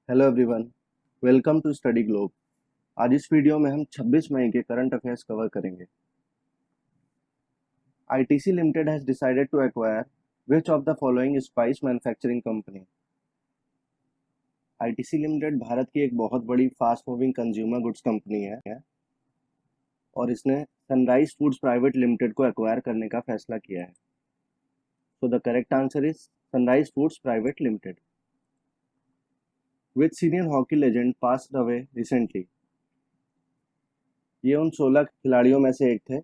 Hello everyone, welcome to Study Globe. आज इस video में हम 26 मई के करंट अफेयर्स कवर करेंगे। ITC Limited has decided to acquire which of the following spice manufacturing company. ITC Limited Bharat की एक बहुत बड़ी fast moving consumer goods company है और इसने सनराइज फूड्स प्राइवेट लिमिटेड को एक्वायर करने का फैसला किया है। So the correct answer is Sunrise Foods Private Limited. Which senior hockey legend passed away recently. ये उन 16 खिलाड़ियों में से एक थे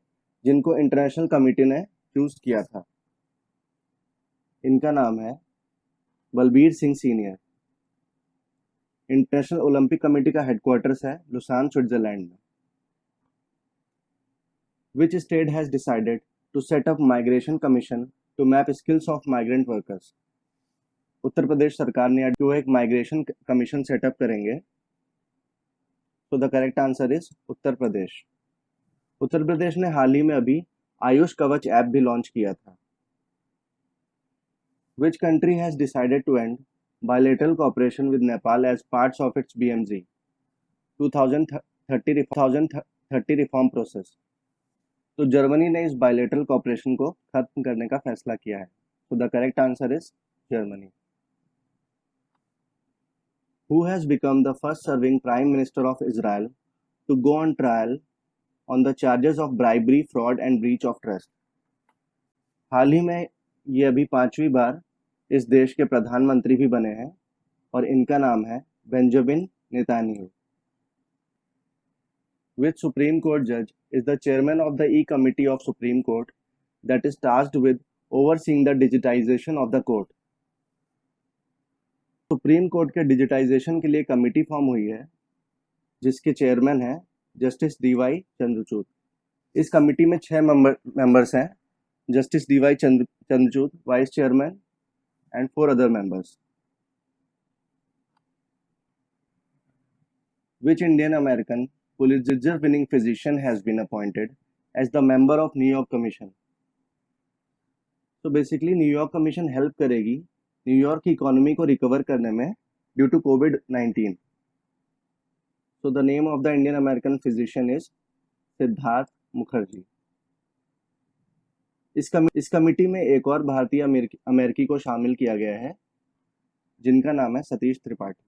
जिनको इंटरनेशनल कमेटी ने चूज किया था। इनका नाम है Balbir Singh senior. International Olympic committee का हेडक्वार्टर्स है लुसान, स्विट्जरलैंड में। Which state has decided to set up migration commission to map skills of migrant workers. Uttar Pradesh सरकार ने जो एक माइग्रेशन कमीशन सेटअप करेंगे। तो the correct answer is Uttar Pradesh. Uttar Pradesh ने हाल ही में अभी आयुष कवच ऐप भी लॉन्च किया था। Which country has decided to end bilateral cooperation with Nepal as parts of its BMZ 2030 reform process? तो जर्मनी ने इस बायलेटरल कॉपरेशन को खत्म करने का फैसला किया है। तो the correct answer is Germany. Who has become the first serving Prime Minister of Israel to go on trial on the charges of bribery, fraud and breach of trust? हाल ही में ये अभी 5वीं बार इस देश के प्रधानमंत्री भी बने हैं और इनका नाम है Benjamin Netanyahu. Which Supreme Court judge is the chairman of the E-Committee of Supreme Court that is tasked with overseeing the digitization of the court? Supreme court के डिजिटाइजेशन के लिए कमेटी फॉर्म हुई है जिसके चेयरमैन हैं justice DY Chandrachud. इस committee में 6 members हैं। Justice DY Chandrachud, vice chairman and 4 other members. Which Indian American Pulitzer winning physician has been appointed as the member of New York Commission? तो बेसिकली न्यूयॉर्क कमीशन हेल्प करेगी New York की economy को recover करने में due to कोविड-19। So the name of the Indian American physician is Siddharth Mukherjee. इस committee में एक और भारतीय अमेरिकी को शामिल किया गया है जिनका नाम है Satish Tripathi.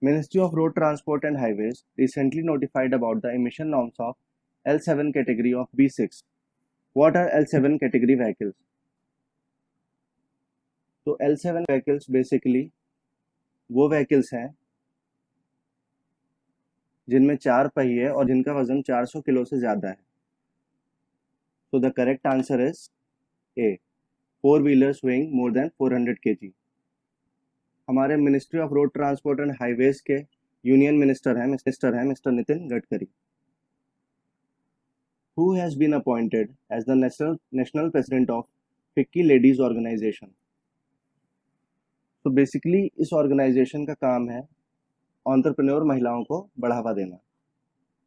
Ministry of Road Transport and Highways recently notified about the emission norms of L7 category of B6. What are L7 category vehicles? तो L7 vehicles basically वो vehicles हैं जिनमें 4 पहिए और जिनका वजन 400 किलो से ज़्यादा है। So the correct answer is A. 4-wheelers weighing more than 400 kg. हमारे ministry of road transport and highways के यूनियन मिनिस्टर हैं mister Nitin Gadkari. Who has been appointed as the national president of FICCI Ladies Organization? तो basically इस organisation का काम है entrepreneur महिलाओं को बढ़ावा देना।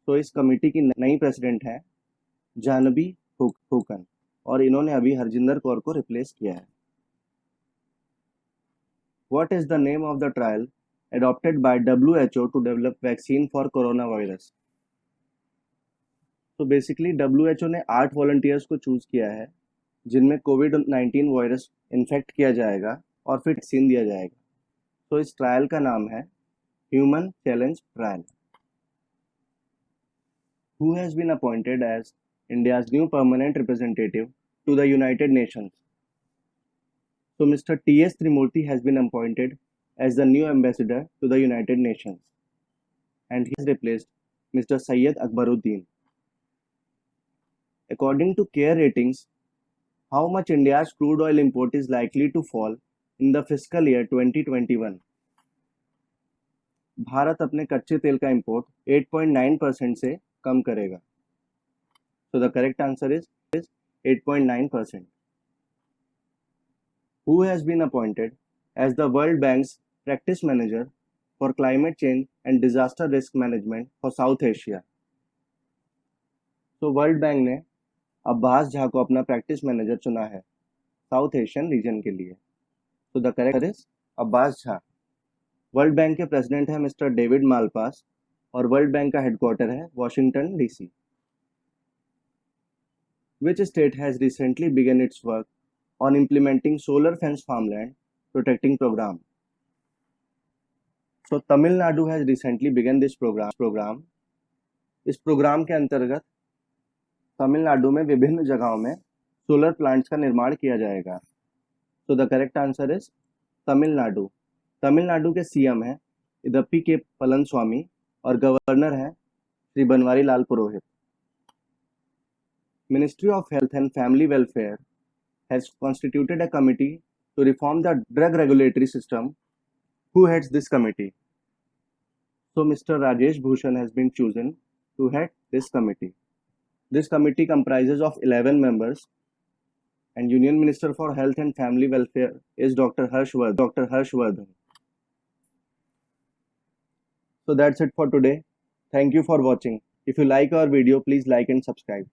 तो इस कमेटी की नई प्रेसिडेंट है जानवी फूकन और इन्होंने अभी हरजिंदर कौर को रिप्लेस किया है। What is the name of the trial adopted by WHO to develop vaccine for coronavirus? तो बेसिकली WHO ने 8 वॉलंटियर्स को चूज किया है जिनमें कोविड-19 वायरस इन्फेक्ट किया जाएगा और फिर वैक्सीन दिया जाएगा। तो इस ट्रायल का नाम है human challenge trial. Who has been appointed as India's new permanent representative to the United Nations? So Mr. T.S. Trimurti has been appointed as the new ambassador to the United Nations and he has replaced Mr. Syed Akbaruddin. According to CARE ratings, how much India's crude oil import is likely to fall in the fiscal year 2021? Bharat अपने कच्चे तेल का import 8.9% से कम करेगा। So the correct answer is 8.9%. Who has been appointed as the World Bank's practice manager for climate change and disaster risk management for South Asia? तो world bank ने अब्बास झा को अपना प्रैक्टिस मैनेजर चुना है साउथ एशियन रीजन के लिए। तो the correct is Abbas Jha. World bank के प्रेसिडेंट हैं मिस्टर डेविड मालपास और वर्ल्ड बैंक का हेडक्वार्टर है Washington DC. Which state has recently begun its work on implementing solar fence farmland protecting program? So Tamil Nadu has recently begun this program. इस programme के अंतर्गत तमिलनाडु में विभिन्न जगहों में सोलर प्लांट्स का निर्माण किया जाएगा। तो the correct answer is Tamil Nadu. Tamil Nadu के सीएम हैं इदप्पी के पलनस्वामी और गवर्नर हैं श्री बनवारी लाल पुरोहित। Ministry of Health and Family Welfare has constituted a committee to reform the drug regulatory system. Who heads this committee? So Mr. Rajesh Bhushan has been chosen to head this committee. This committee comprises of 11 members and Union Minister for Health and Family Welfare is Dr. Harshvardhan. So that's it for today. Thank you for watching. If you like our video, please like and subscribe.